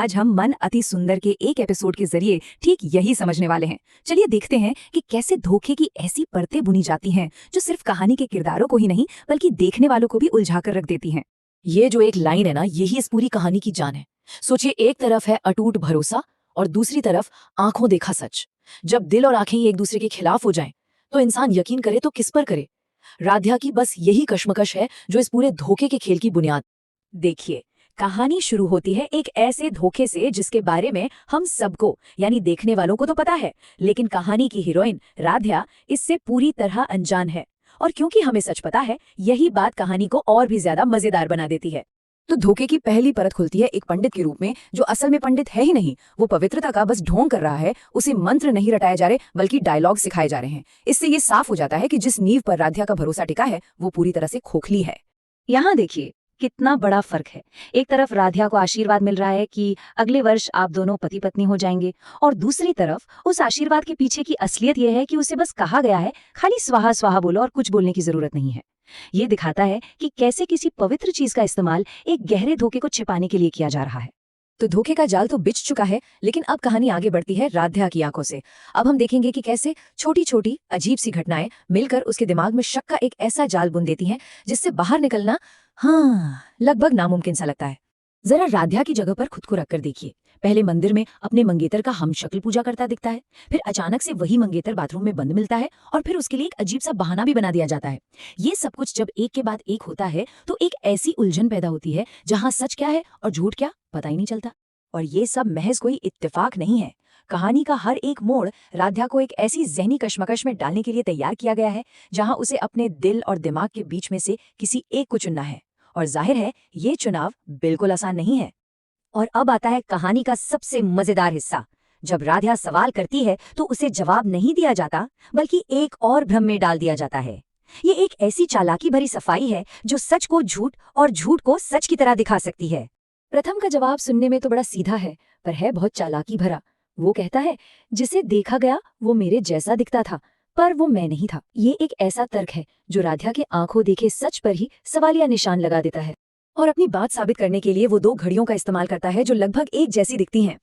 आज हम मन अति सुंदर के एक एपिसोड के जरिए ठीक यही समझने वाले हैं। चलिए देखते हैं कि कैसे धोखे की ऐसी परतें बुनी जाती हैं जो सिर्फ कहानी के किरदारों को ही नहीं बल्कि देखने वालों को भी उलझा कर रख देती हैं। ये जो एक लाइन है ना, यही इस पूरी कहानी की जान है। सोचिए, एक तरफ है अटूट भरोसा और दूसरी तरफ आंखों देखा सच। जब दिल और आंखें एक दूसरे के खिलाफ हो जाएं, तो इंसान यकीन करे तो किस पर करे। राध्या की बस यही कश्मकश है जो इस पूरे धोखे के खेल की बुनियाद। देखिए, कहानी शुरू होती है एक ऐसे धोखे से जिसके बारे में हम सबको यानी देखने वालों को तो पता है, लेकिन कहानी की हीरोइन राध्या इससे पूरी तरह अनजान है। और क्योंकि हमें सच पता है, यही बात कहानी को और भी ज्यादा मजेदार बना देती है। तो धोखे की पहली परत खुलती है एक पंडित के रूप में, जो असल में पंडित है ही नहीं। वो पवित्रता का बस ढोंग कर रहा है। उसे मंत्र नहीं रटाए जा रहे बल्कि डायलॉग सिखाए जा रहे हैं। इससे ये साफ हो जाता है कि जिस नींव पर राध्या का भरोसा टिका है वो पूरी तरह से खोखली है। यहाँ देखिए कितना बड़ा फर्क है। एक तरफ राध्या को आशीर्वाद मिल रहा है कि अगले वर्ष आप दोनों पति पत्नी हो जाएंगे, और दूसरी तरफ उस आशीर्वाद के पीछे की असलियत यह है कि उसे बस कहा गया है खाली स्वाहा स्वाहा बोलो और कुछ बोलने की जरूरत नहीं है। ये दिखाता है कि कैसे किसी पवित्र चीज का इस्तेमाल एक गहरे धोखे को छिपाने के लिए किया जा रहा है। तो धोखे का जाल तो बिछ चुका है, लेकिन अब कहानी आगे बढ़ती है राध्या की आंखों से। अब हम देखेंगे कि कैसे छोटी छोटी अजीब सी घटनाएं मिलकर उसके दिमाग में शक का एक ऐसा जाल बुन देती हैं जिससे बाहर निकलना लगभग नामुमकिन सा लगता है। जरा राध्या की जगह पर खुद को रखकर देखिए। पहले मंदिर में अपने मंगेतर का हमशक्ल पूजा करता दिखता है, फिर अचानक से वही मंगेतर बाथरूम में बंद मिलता है, और फिर उसके लिए एक अजीब सा बहाना भी बना दिया जाता है। ये सब कुछ जब एक के बाद एक होता है तो एक ऐसी उलझन पैदा होती है जहां सच क्या है और झूठ क्या पता ही नहीं चलता। और ये सब महज कोई इत्तेफाक नहीं है। कहानी का हर एक मोड़ राध्या को एक ऐसी ज़हनी कश्मकश में डालने के लिए तैयार किया गया है जहां उसे अपने दिल और दिमाग के बीच में से किसी एक को चुनना है। और जाहिर है ये चुनाव बिल्कुल आसान नहीं है। और अब आता है कहानी का सबसे मजेदार हिस्सा। जब राध्या सवाल करती है तो उसे जवाब नहीं दिया जाता बल्कि एक और भ्रम में डाल दिया जाता है। ये एक ऐसी चालाकी भरी सफाई है जो सच को झूठ और झूठ को सच की तरह दिखा सकती है। प्रथम का जवाब सुनने में तो बड़ा सीधा है, पर है बहुत चालाकी भरा। वो कहता है, जिसे देखा गया वो मेरे जैसा दिखता था, पर वो मैं नहीं था। ये एक ऐसा तर्क है जो राध्या के आंखों देखे सच पर ही सवालिया निशान लगा देता है। और अपनी बात साबित करने के लिए वो दो घड़ियों का इस्तेमाल करता है जो लगभग एक जैसी दिखती हैं।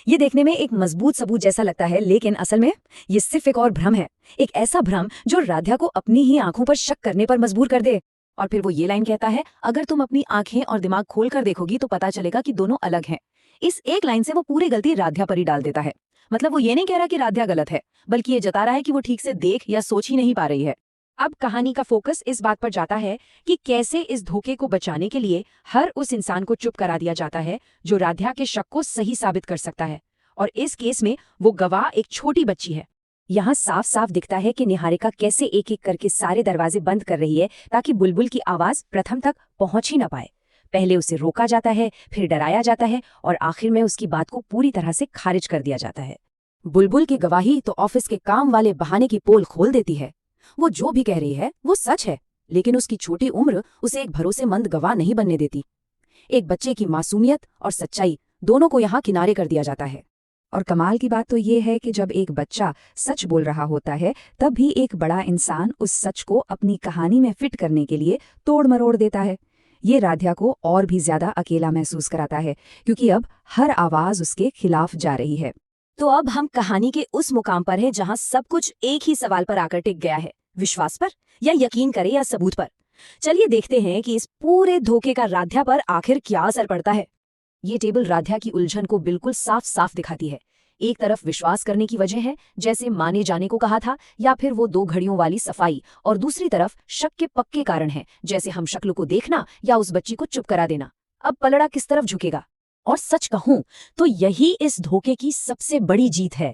ये देखने में एक मजबूत सबूत जैसा लगता है, लेकिन असल में ये सिर्फ एक और भ्रम है। एक ऐसा भ्रम जो राध्या को अपनी ही आंखों पर शक करने पर मजबूर कर दे। और फिर वो ये लाइन कहता है, अगर तुम अपनी आंखें और दिमाग खोलकर देखोगी तो पता चलेगा कि दोनों अलग हैं। इस एक लाइन से वो पूरी गलती राध्या पर ही डाल देता है। मतलब वो ये नहीं कह रहा कि राध्या गलत है, बल्कि ये जता रहा है कि वो ठीक से देख या सोच ही नहीं पा रही है। अब कहानी का फोकस इस बात पर जाता है कि कैसे इस धोखे को बचाने के लिए हर उस इंसान को चुप करा दिया जाता है जो राध्या के शक को सही साबित कर सकता है। और इस केस में वो गवाह एक छोटी बच्ची है। यहाँ साफ साफ दिखता है कि निहारिका कैसे एक एक करके सारे दरवाजे बंद कर रही है ताकि बुलबुल की आवाज प्रथम तक पहुंच ही न पाए। पहले उसे रोका जाता है, फिर डराया जाता है, और आखिर में उसकी बात को पूरी तरह से खारिज कर दिया जाता है। बुलबुल की गवाही तो ऑफिस के काम वाले बहाने की पोल खोल देती है। वो जो भी कह रही है वो सच है, लेकिन उसकी छोटी उम्र उसे एक भरोसेमंद गवाह नहीं बनने देती। एक बच्चे की मासूमियत और सच्चाई दोनों को यहाँ किनारे कर दिया जाता है। और कमाल की बात तो ये है कि जब एक बच्चा सच बोल रहा होता है तब भी एक बड़ा इंसान उस सच को अपनी कहानी में फिट करने के लिए तोड़ मरोड़ देता है। ये राध्या को और भी ज्यादा अकेला महसूस कराता है, क्योंकि अब हर आवाज उसके खिलाफ जा रही है। तो अब हम कहानी के उस मुकाम पर हैं जहां सब कुछ एक ही सवाल पर आकर टिक गया है, विश्वास पर, या यकीन करें या सबूत पर। चलिए देखते हैं कि इस पूरे धोखे का राध्या पर आखिर क्या असर पड़ता है। ये टेबल राध्या की उलझन को बिल्कुल साफ साफ दिखाती है। एक तरफ विश्वास करने की वजह है, जैसे माने जाने को कहा था, या फिर वो दो घड़ियों वाली सफाई, और दूसरी तरफ शक के पक्के कारण है, जैसे हम शक्ल को देखना या उस बच्ची को चुप करा देना। अब पलड़ा किस तरफ झुकेगा? और सच कहूं तो यही इस धोखे की सबसे बड़ी जीत है।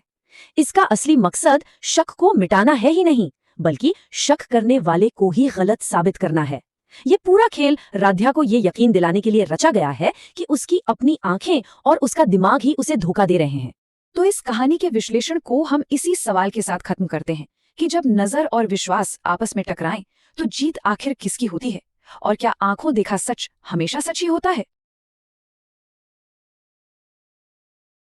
इसका असली मकसद शक को मिटाना है ही नहीं, बल्कि शक करने वाले को ही गलत साबित करना है। ये पूरा खेल राध्या को ये यकीन दिलाने के लिए रचा गया है कि उसकी अपनी आंखें और उसका दिमाग ही उसे धोखा दे रहे हैं। तो इस कहानी के विश्लेषण को हम इसी सवाल के साथ खत्म करते हैं कि जब नजर और विश्वास आपस में टकराएं तो जीत आखिर किसकी होती है? और क्या आंखों देखा सच हमेशा सच ही होता है?